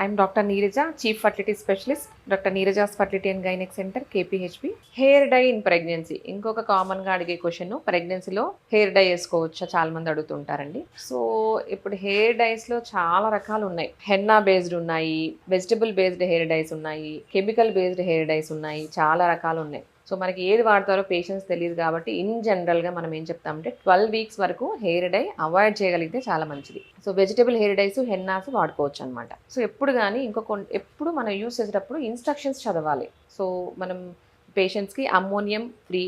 I'm doctor Neeraja, chief fertility specialist, doctor Neeraja's fertility and gynaec centre, KPHB. Hair dye in pregnancy ఇంకొక కామన్గా అడిగే question. ప్రెగ్నెన్సీలో hair dye వేసుకోవచ్చా, చాలా మంది అడుగుతుంటారండి. సో ఇప్పుడు హెయిర్ డైస్లో చాలా రకాలు ఉన్నాయి. హెన్నా బేస్డ్ ఉన్నాయి, వెజిటబుల్ బేస్డ్ హెయిర్ డైస్ ఉన్నాయి, కెమికల్ బేస్డ్ హెయిర్ డైస్ ఉన్నాయి, చాలా రకాలు ఉన్నాయి. సో మనకి ఏది వాడతారో పేషెంట్స్ తెలియదు కాబట్టి ఇన్ జనరల్గా మనం ఏం చెప్తామంటే 12 వీక్స్ వరకు హెయిర్ డై అవాయిడ్ చేయగలిగితే చాలా మంచిది. So vegetable hair dyes, hennas వాడుకోవచ్చు అనమాట. సో ఎప్పుడు కానీ ఎప్పుడు మనం యూస్ చేసేటప్పుడు ఇన్స్ట్రక్షన్స్ చదవాలి. సో మనం పేషెంట్స్కి ammonium free,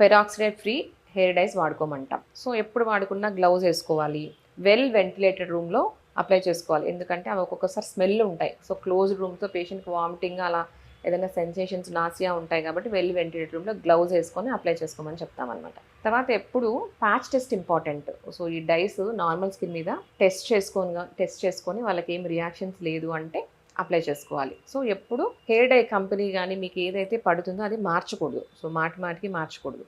peroxide free hair dyes వాడుకోమంటాం. సో ఎప్పుడు వాడుకున్నా గ్లౌజ్ వేసుకోవాలి, వెల్ వెంటిలేటెడ్ రూమ్లో అప్లై చేసుకోవాలి. ఎందుకంటే అవి ఒక్కొక్కసారి స్మెల్ ఉంటాయి. సో క్లోజ్డ్ రూమ్తో పేషెంట్కి వామిటింగ్ అలా ఏదైనా సెన్సేషన్స్, నాసియా ఉంటాయి కాబట్టి వెళ్ళి వెంటిలేటర్ రూమ్లో గ్లౌజ్ వేసుకొని అప్లై చేసుకోమని చెప్తామన్నమాట. తర్వాత ఎప్పుడు ప్యాచ్ టెస్ట్ ఇంపార్టెంట్. సో ఈ డైస్ నార్మల్ స్కిన్ మీద టెస్ట్ చేసుకొని వాళ్ళకి ఏం రియాక్షన్స్ లేదు అంటే అప్లై చేసుకోవాలి. సో ఎప్పుడు హెయిర్ డై కంపెనీ కానీ మీకు ఏదైతే పడుతుందో అది మార్చకూడదు. సో మాటికి మార్చకూడదు.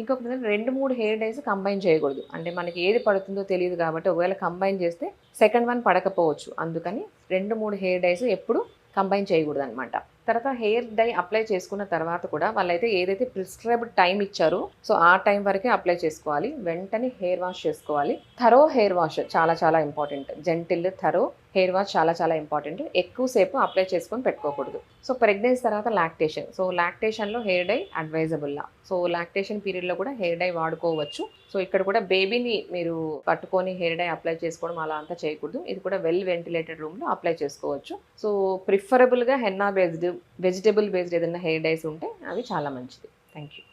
ఇంకొకటి 2-3 హెయిర్ డైస్ కంబైన్ చేయకూడదు. అంటే మనకి ఏది పడుతుందో తెలియదు కాబట్టి ఒకవేళ కంబైన్ చేస్తే సెకండ్ వన్ పడకపోవచ్చు. అందుకని 2-3 హెయిర్ డైస్ ఎప్పుడు కంబైన్ చేయకూడదు అనమాట. తర్వాత హెయిర్ డై అప్లై చేసుకున్న తర్వాత కూడా వాళ్ళైతే ఏదైతే ప్రిస్క్రైబ్డ్ టైం ఇచ్చారో సో ఆ టైం వరకే అప్లై చేసుకోవాలి. వెంటనే హెయిర్ వాష్ చేసుకోవాలి. థరో హెయిర్ వాష్ చాలా చాలా important. Gentle thorough hair wash చాలా చాలా ఇంపార్టెంట్. ఎక్కువసేపు అప్లై చేసుకొని పెట్టుకోకూడదు. సో ప్రెగ్నెన్సీ తర్వాత లాక్టేషన్. సో లాక్టేషన్లో హెయిర్ డై అడ్వైజబుల్లా. సో లాక్టేషన్ పీరియడ్లో కూడా హెయిర్ డై వాడుకోవచ్చు. సో ఇక్కడ కూడా బేబీని మీరు పట్టుకొని హెయిర్ డై అప్లై చేసుకోవడం అలా అంతా చేయకూడదు. ఇది కూడా వెల్ వెంటిలేటెడ్ రూమ్లో అప్లై చేసుకోవచ్చు. సో ప్రిఫరబుల్గా హెన్నా బేస్డ్, వెజిటబుల్ బేస్డ్ ఏదైనా హెయిర్ డైస్ ఉంటే అవి చాలా మంచిది. Thank you.